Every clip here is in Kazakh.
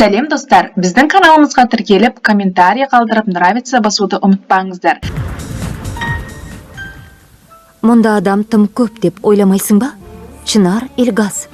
Сәлем достар, біздің каналымызға тіркеліп, комментарий қалдырып, нравится басуды ұмытпаңыздар. Мұнда адам тым көп деп ойламайсың ба? Чынар Илгаз.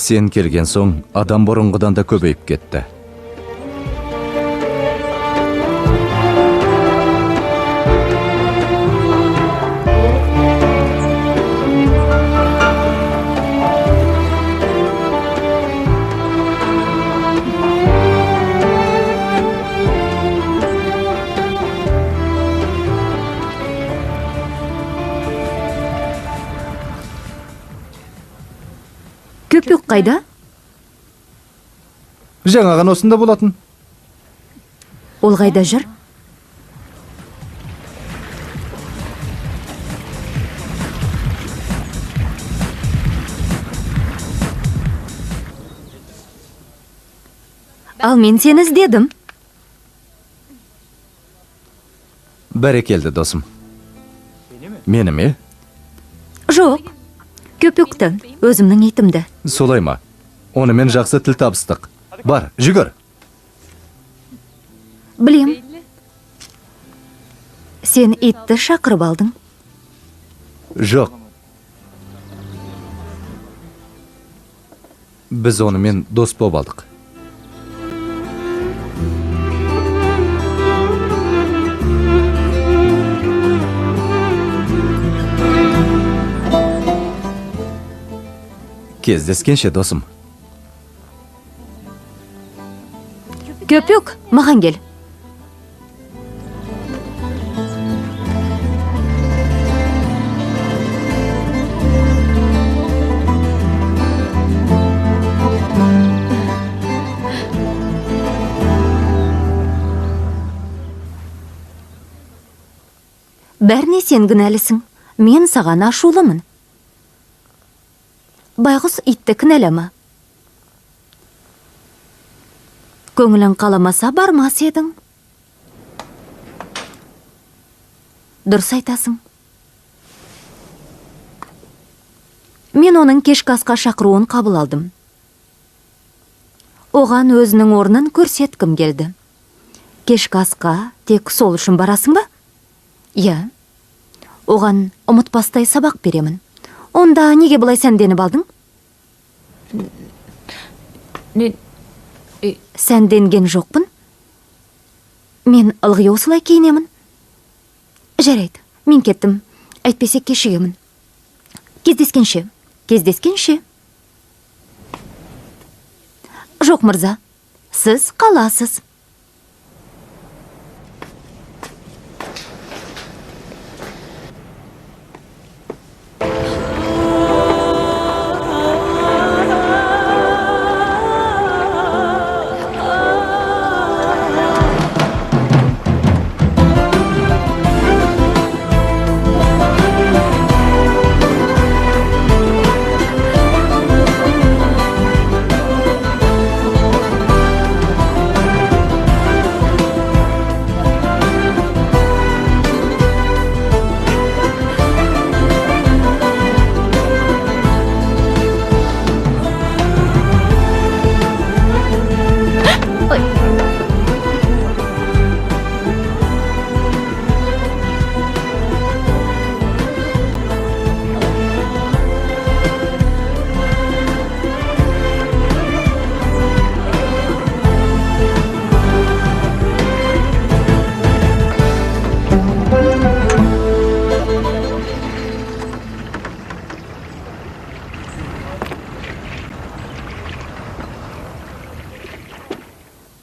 Сен келген соң, адам бұрынғыдан да көбейіп кетті. Көпік қайда? Жаңаған осында болатын. Ол қайда жүр? Ал мен сені іздедім. Бәрекелді, досым. Мені ме? Жоқ. Көпікті, өзімнің итімді. Солай ма? Онымен жақсы тіл табыстық. Бар, жүгір. Білем. Сен итті шақырып алдың. Жоқ. Біз онымен дос боп алдық. Кездескенше, досым. Көпік, маған кел. Бәріне сен кінәлісің. Мен саған ашулымын. Байғұс итті кінәлама. Көңілің қаламаса бармас едің. Дұрыс айтасың. Мен оның кешкі асқа шақыруын қабыл алдым. Оған өзінің орнын көрсеткім келді. Кешкі асқа тек сол үшін барасың ба? Иә. Оған ұмытпастай сабақ беремін. Онда неге бұлай сәнденіп алдың? Сәнденген жоқпын. Мен ылғи осылай киінемін. Жарайды, мен кеттім. Әйтпесе кешігемін. Кездескенше. Жоқ, мырза. Сіз қаласыз.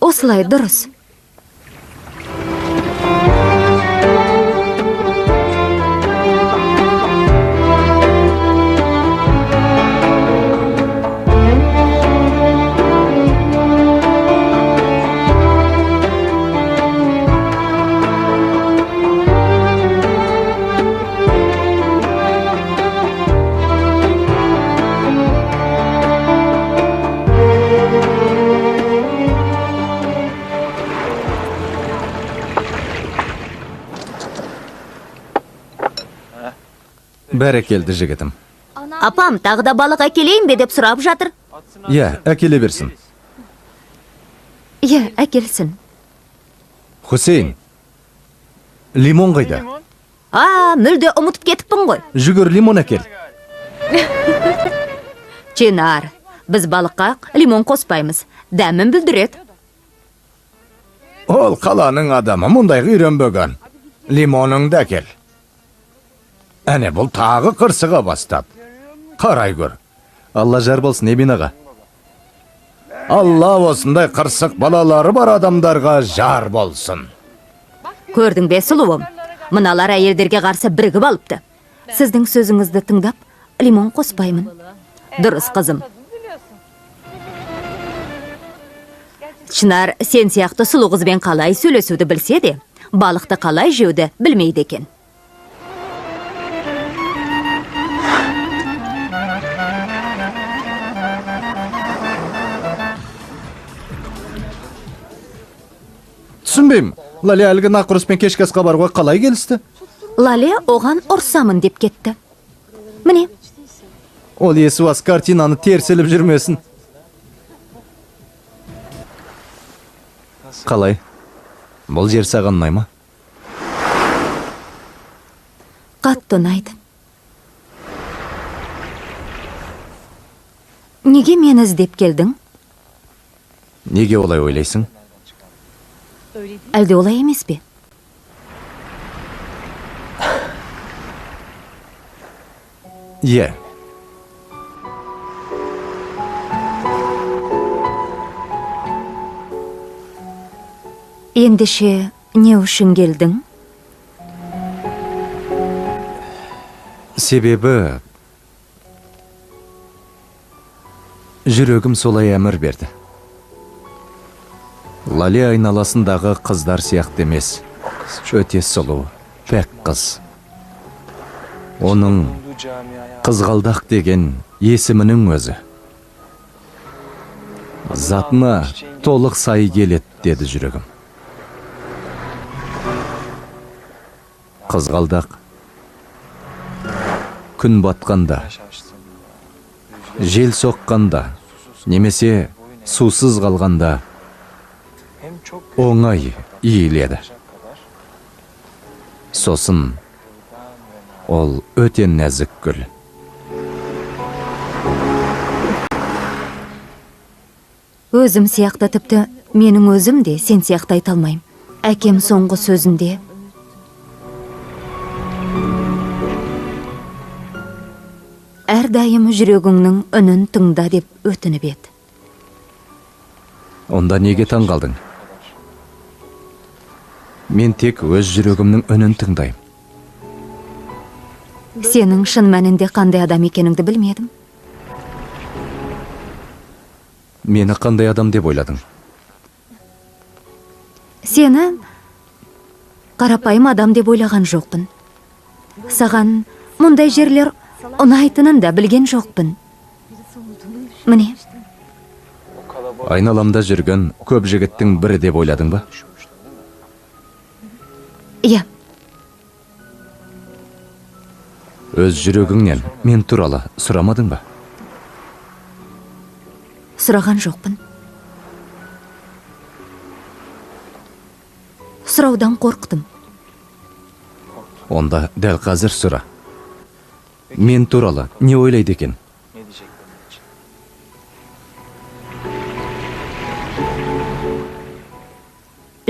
Осылай дұрыс. Бәрекелді жігітім. Апам тағы да балық әкелейін бе деп сұрап жатыр. Иә, әкеле берсін. Иә, әкелсін. Хусейн, лимон қайда? Мүлде ұмытып кетіппін ғой. Жүгір лимон әкел. Чынар, біз балыққа лимон қоспаймыз. Дәмін бүлдірет. Ол қаланың адамы мұндайға үйренбеген. Лимоныңды әкел. Әне бұл тағы қырсыға бастап. Қарай көр. Алла жар болсын, Эбин аға. Алла осындай қырсық балалары бар адамдарға жар болсын. Көрдің бе, сұлуым? Мыналар әйелдерге қарсы бірігіп алыпты. Сіздің сөзіңізді тыңдап, лимон қоспаймын. Дұрыс, қызым. Шынар, сен сияқты сұлу қызбен қалай сөйлесуді білсе де, балықты қалай жеуді білмейді екен. Түсінбеймін. Лале әлгі нақұрыспен кешкі асқа баруға қалай келісті? Лале оған ұрсамын деп кетті. Міне. Ол есуас картинаны терселіп жүрмесін. Қалай? Бұл жер саған ұнай ма? Қатты ұнайды. Неге мені іздеп келдің? Неге олай ойлайсың? Әлде олай емес пе? Е. Ендеше не үшін келдің? Себебі жүрегім солай әмір берді. Лале айналасындағы қыздар сияқты емес, өте сұлу, пәк қыз. Оның қызғалдақ деген есімінің өзі. Затына толық сай келет, деді жүрегім. Қызғалдақ күн батқанда, жел соққанда, немесе сусыз қалғанда оңай иіледі. Сосын ол өте нәзік гүл. Өзім сияқты, тіпті менің өзім де сен сияқты айта алмаймын. Әкем соңғы сөзінде әрдайым жүрегіңнің үнін тыңда деп өтініп еді. Онда неге таң қалдың? Мен тек өз жүрегімнің үнін тыңдайым. Сенің шын мәнінде қандай адам екеніңді білмедім. Мені қандай адам деп ойладың? Сені қарапайым адам деп ойлаған жоқпын. Саған мұндай жерлер ұнайтынын да білген жоқпын. Міне. Айналамда жүрген көп жігіттің бірі деп ойладың ба? Иә. Өз жүрегіңнен мен туралы сұрамадың ба? Сұраған жоқпын. Сұраудан қорқтым. Онда дәл қазір сұра. Мен туралы не ойлайды екен?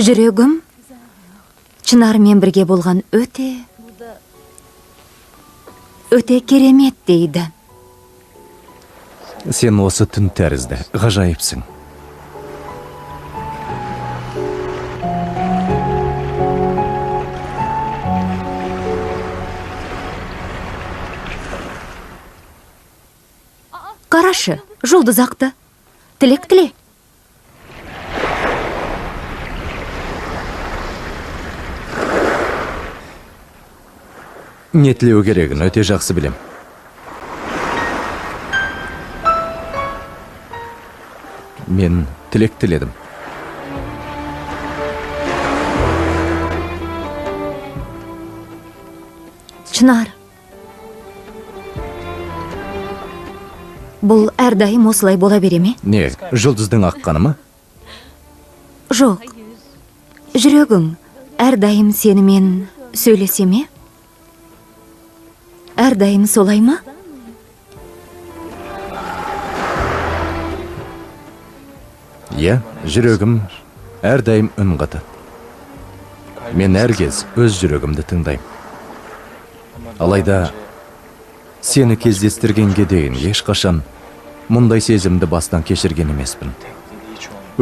Жүрегім Чынармен бірге болған өте керемет дейді. Сен осы түн тәрізді, ғажайыпсың. Қарашы, жұлдыз ақты. Тілек тіле. Не тілеу керегін өте жақсы білем. Мен тілек тіледім. Чынар, Бұл әрдайым осылай бола бере ме? Не, жұлдыздың аққаны ма? Жоқ. Жүрегің әрдайым сенімен сөйлесе ме? Әрдайым солай ма? Иә, жүрегім әрдайым үн қатады. Мен әркез өз жүрегімді тыңдаймын. Алайда сені кездестіргенге дейін ешқашан мұндай сезімді бастан кешірген емеспін.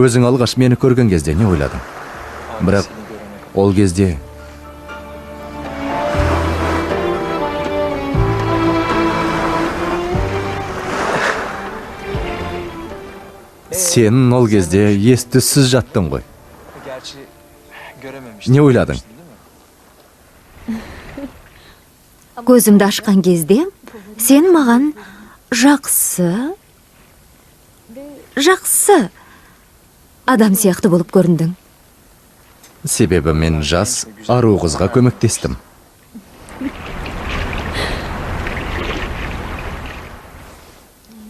Өзің алғаш мені көрген кезде не ойладың? Бірақ ол кезде сен ол кезде ес-түссіз жаттың ғой. Не ойладың? Көзімді ашқан кезде сен маған жақсы адам сияқты болып көріндің. Себебі мен жас ару қызға көмектестім.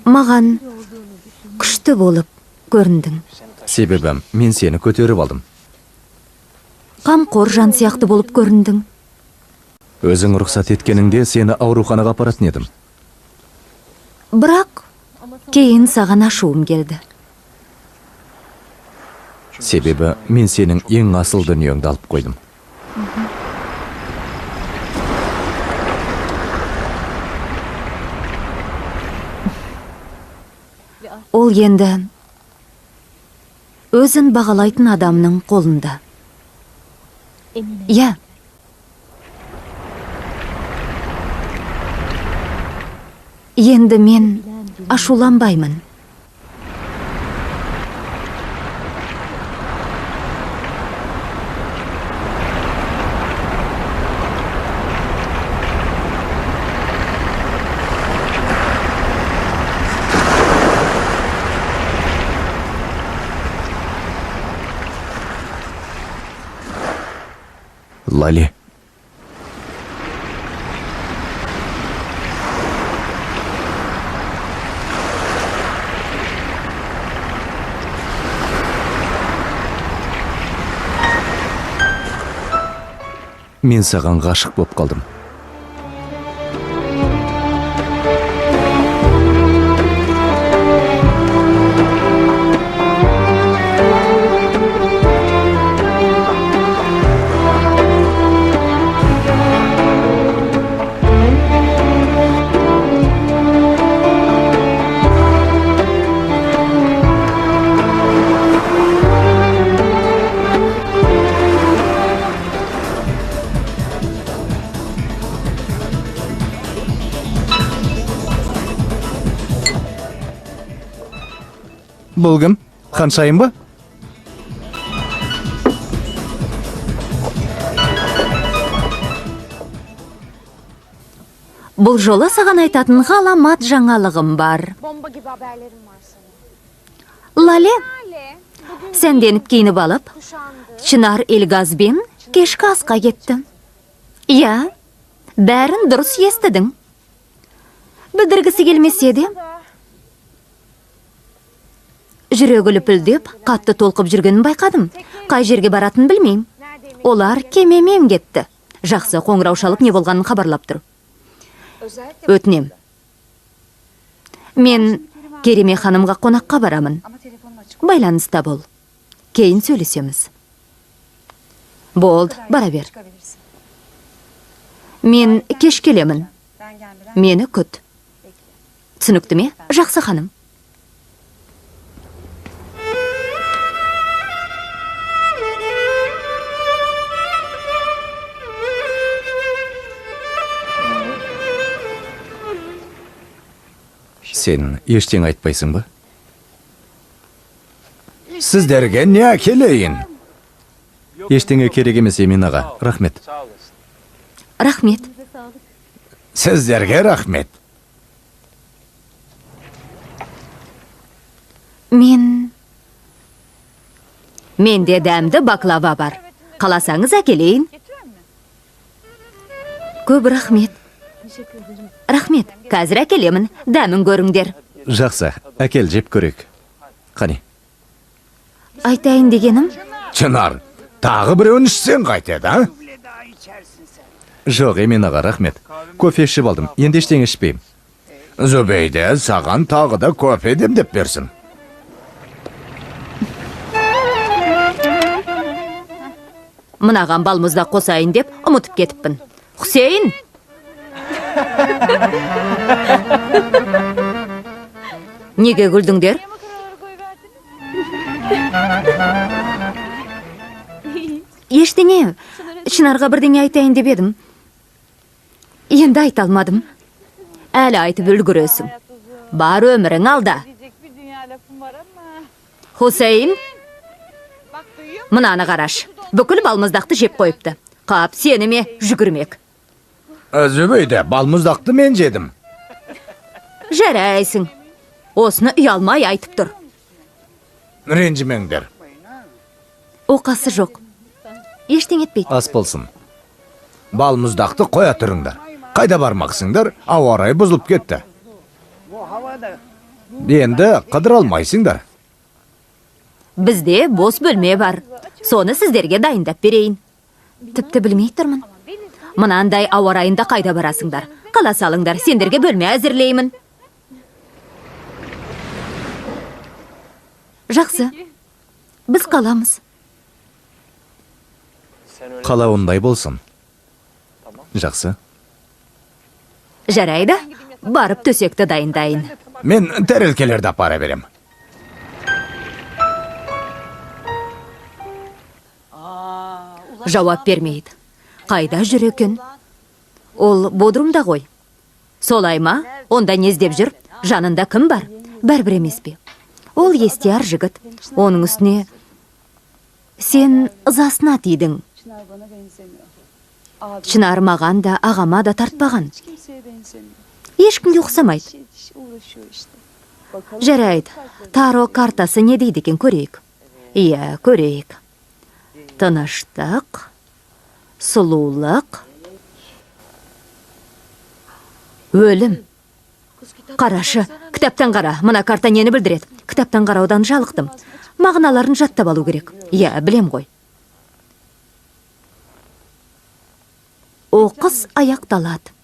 Маған күшті болып көріндің. Себебі мен сені көтеріп алдым. Қамқор жан сияқты болып көріндің. Өзің рұқсат еткеніңде сені ауруханаға апаратын едім. Бірақ кейін саған ашуым келді. Себебі мен сенің ең асыл дүниеңді алып қойдым. Ол енді өзін бағалайтын адамның қолында. Иә. Енді мен ашуланбаймын. Лали. Мен саған ғашық болып қалдым. Бұл кім? Ханшайым ба? Бұл жолы саған айтатын ғаламат жаңалығым бар. Bomba gibi haberlerim var sana. Лале, Lale, bugün сәнденіп киініп алып, kuşandı. Чынар Эльгазбен кешкі асқа кетті. Иә, бәрін дұрыс естідің. Білдіргісі келмесе де, жүрегі лүпілдеп, қатты толқып жүргенін байқадым. Қай жерге баратын білмеймін. Neredeyim? Олар кемемен кетті. Жақсы, қоңырау шалып не болғанын хабарлап тұр. Özellikle Өтінем. Мен Кереме ханымға қонаққа барамын. ama telefonum açık. Байланыста бол. Кейін сөйлесеміз. Болды, бара бер. Çıkabilirsin. Мен кеш келемін. Ben gelmeden Мені күт. Түсінікті ме, жақсы ханым? Сен ештең айтпайсың ба? Сіздерге не әкелейін? Ештеңе керек емес Емин аға. Рахмет. Рахмет. Сіздерге рахмет. Менде дәмді баклава бар. Қаласаңыз әкелейін. Көп рахмет. Рахмет, қазір әкелемін. Дәмін көріңдер. Жақсы, әкел жеп көрек. Қане. Айтайын дегенім, Чынар, тағы біреуін ішсең қайтеді, а? Жоқ, емен аға, рахмет. Кофе ішіп алдым, енді ештеңе ішпеймін. Зүбейде саған тағы да кофе демдеп берсін. мынаған балмұздақ қосайын деп ұмытып кетіппін. Хусейн! Неге күлдіңдер? Ештеңе, Шынарға бірдеңе айтайын деп едім. Енді айта алмадым. Әлі айтып үлгіресің. Бар өмірің алда. Diyecek bir dünya lafım var ama. Хусейн, Bak duyuyor musun? мынаны қараш. Бүкіл балмыздақты жеп қойыпты. Қап, сені ме жүгірмек. Зүбейде, балмұздақты мен жедім. Жарайсың. Осыны ұялмай айтып тұр. Ренжімеңдер. Оқасы жоқ. Ештең етпейді. Ас болсын. Балмұздақты қоя тұрыңдар. Қайда бармақсыңдар, ауа райы бұзылып кетті. Енді қыдыр алмайсыңдар. Бізде бос бөлме бар. Соны сіздерге дайындап берейін. Тіпті білмей тұрмын. Мынандай ауа райында қайда барасыңдар? Қала салыңдар, сендерге бөлме әзірлеймін. Жақсы. Біз қаламыз. Қала ондай болсын. Жақсы. Жарайды, барып төсекті дайындайын. Мен тәрелкелерді апара берем. Жауап бермейді. Қайда жүр екен? Ол Бодрумда ғой. Солай ма? Онда не іздеп жүр? Жанында кім бар? Бәрбір емес пе? Ол естияр жігіт. Оның үстіне сен ызасына тидің. Çınar bana benzemiyor. Abi Шынар маған да, ағама да тартпаған. kimseye benzemiyor. Ешкімге ұқсамайды. Dişi uğraşıyor işte. Bakalım. Жарайды. Таро картасы не дейді екен, көрейік. Иә, көрейік. Тыныштық, сұлулық, өлім. Қарашы, кітаптан қара, мына карта нені білдіреді? Кітаптан қараудан жалықтым. Мағыналарын жаттап алу керек. Иә, білем ғой. Оқыс аяқталады.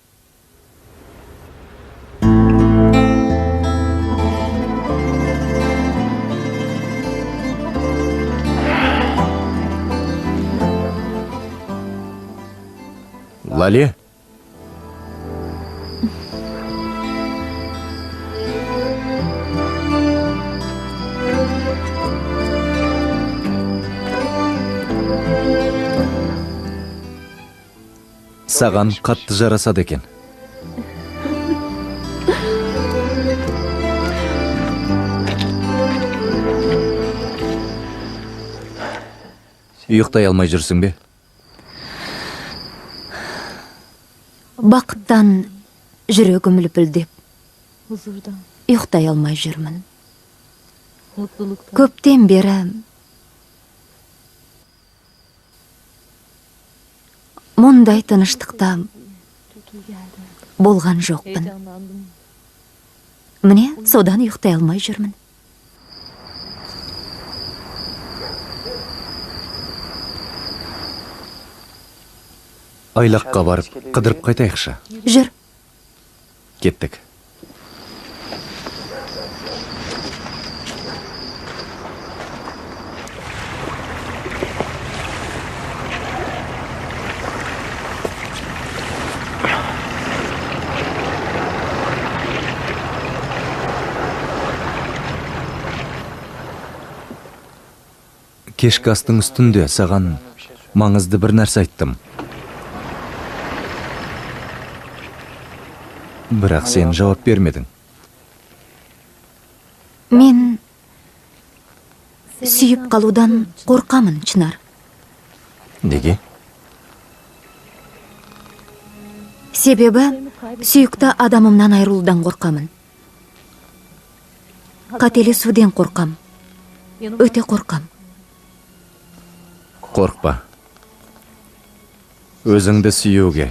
Лали? Саған қатты жарасады екен. Ұйықтай алмай жүрсің бе? Бақыттан жүрегім лүпілдеп, Huzurdan, ұйықтай алмай жүрмін. mutluluktan, Көптен бері мұндай тыныштықта kötü geldi. болған жоқпын. Heyecanlandım. Міне, содан ұйықтай алмай жүрмін. Айлаққа барып, қыдырып қайтайықшы. Жүр. Кеттік. Кешкі астың үстінде саған маңызды бір нәрсе айттым. Бірақ сен жауап бермедің. Мен сүйіп қалудан қорқамын, Чынар. Неге? Себебі сүйікті адамымнан айырылудан қорқамын. Қателесуден қорқам. Өте қорқам. Қорқпа. Өзіңді сүюге,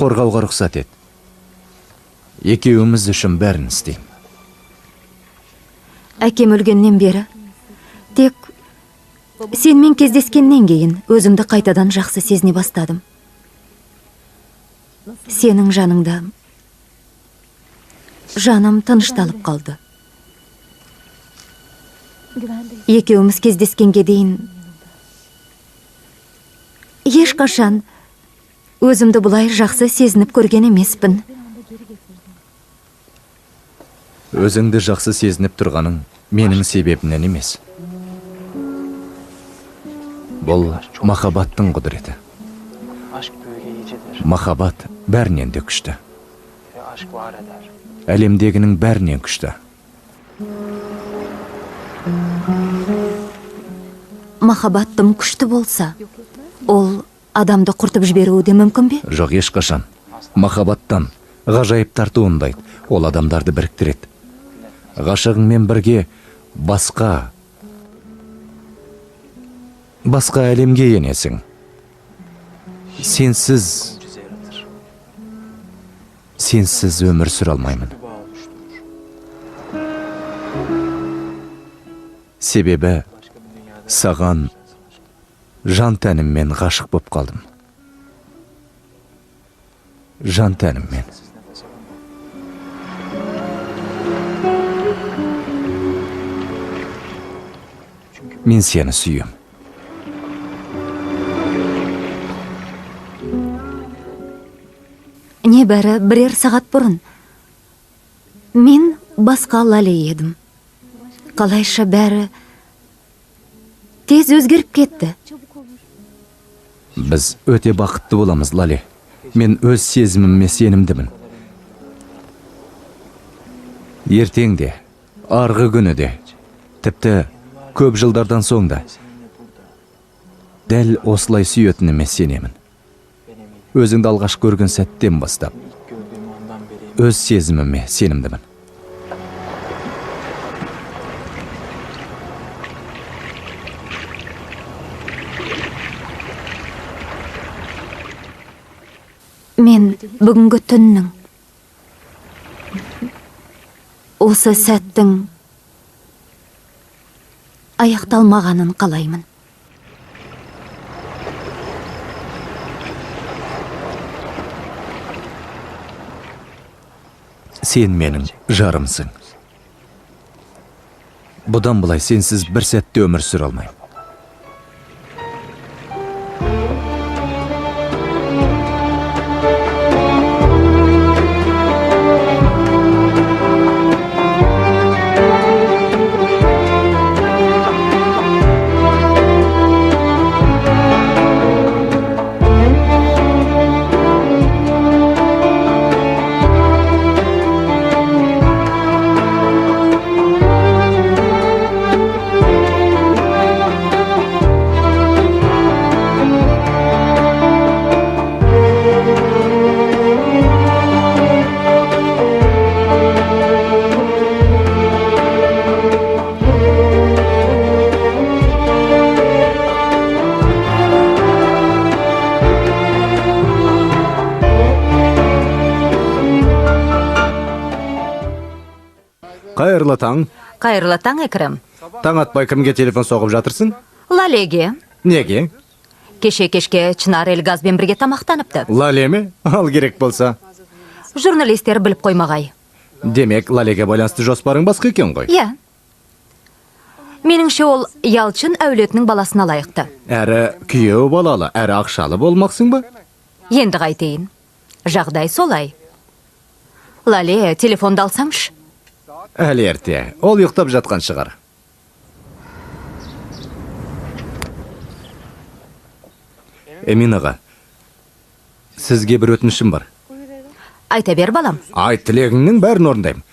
қорғауға рұқсат ет. Екеуіміз үшін бәрін істейм. Әкем өлгеннен бері, тек сенмен кездескеннен кейін өзімді қайтадан жақсы сезіне бастадым. Сенің жаныңда жаным тынышталып қалды. Екеуміз кездескенге дейін ешқашан өзімді бұлай жақсы сезініп көрген емеспін. Өзіңді жақсы сезініп тұрғаның менің себебімнен емес. Бұл махаббаттың құдіреті. Aşk büyüleyicidir Махаббат бәрінен де күшті. ve aşk var eder. Әлемдегінің бәрінен күшті. Махаббат тым күшті болса, ол адамды құртып жіберуі де мүмкін бе? Жоқ, ешқашан. Махаббаттан ғажайыптар туындайды. Ол адамдарды біріктіреді. Ғашығыңмен бірге басқа әлемге енесің. Сенсіз өмір сүре алмаймын. Себебі саған жан тәніммен ғашық боп қалдым. Жан тәніммен. Мен сені сүйем. Небәрі бірер сағат бұрын мен басқа Лали едім. Қалайша бәрі тез өзгеріп кетті. Біз өте бақытты боламыз, Лали. Мен өз сезіміме сенімдімін. Ертең де, арғы күні де, тіпті көп жылдардан соң да дәл осылай сүйетініме сенемін. Өзіңді алғаш көрген сәттен бастап Gördüğüm andan beri өз сезіміме сенімдімін. Мен бүгінгі түннің, осы сәттің аяқталмағанын қалаймын. Сен менің жарымсың. Бұдан былай сенсіз бір сәтте өмір сүре алмаймын. Қайырлы таң. Қайырлы таң, Экрем. Таң атпай кімге телефон соғып жатырсың? Лалеге. Неге? Кеше-кешке Чынар Эльгазбен бірге тамақтаныпты. Лале ме? Ал керек болса. Журналистер біліп қоймағай. Демек, Лалеге байланысты жоспарың басқа екен ғой? Иә. Меніңше ол Ялчын әулетінің баласына лайықты. Әрі күйеу балалы, әрі ақшалы болмақсың ба? Енді қайтейін. Жағдай солай. Лале, телефонды алсаңшы. Әлі ерте, ол ұйықтап жатқан шығар. Эмин аға, сізге бір өтінішім бар. Айта бер, балам. Ай, тілегіңнің бәрін орындаймын.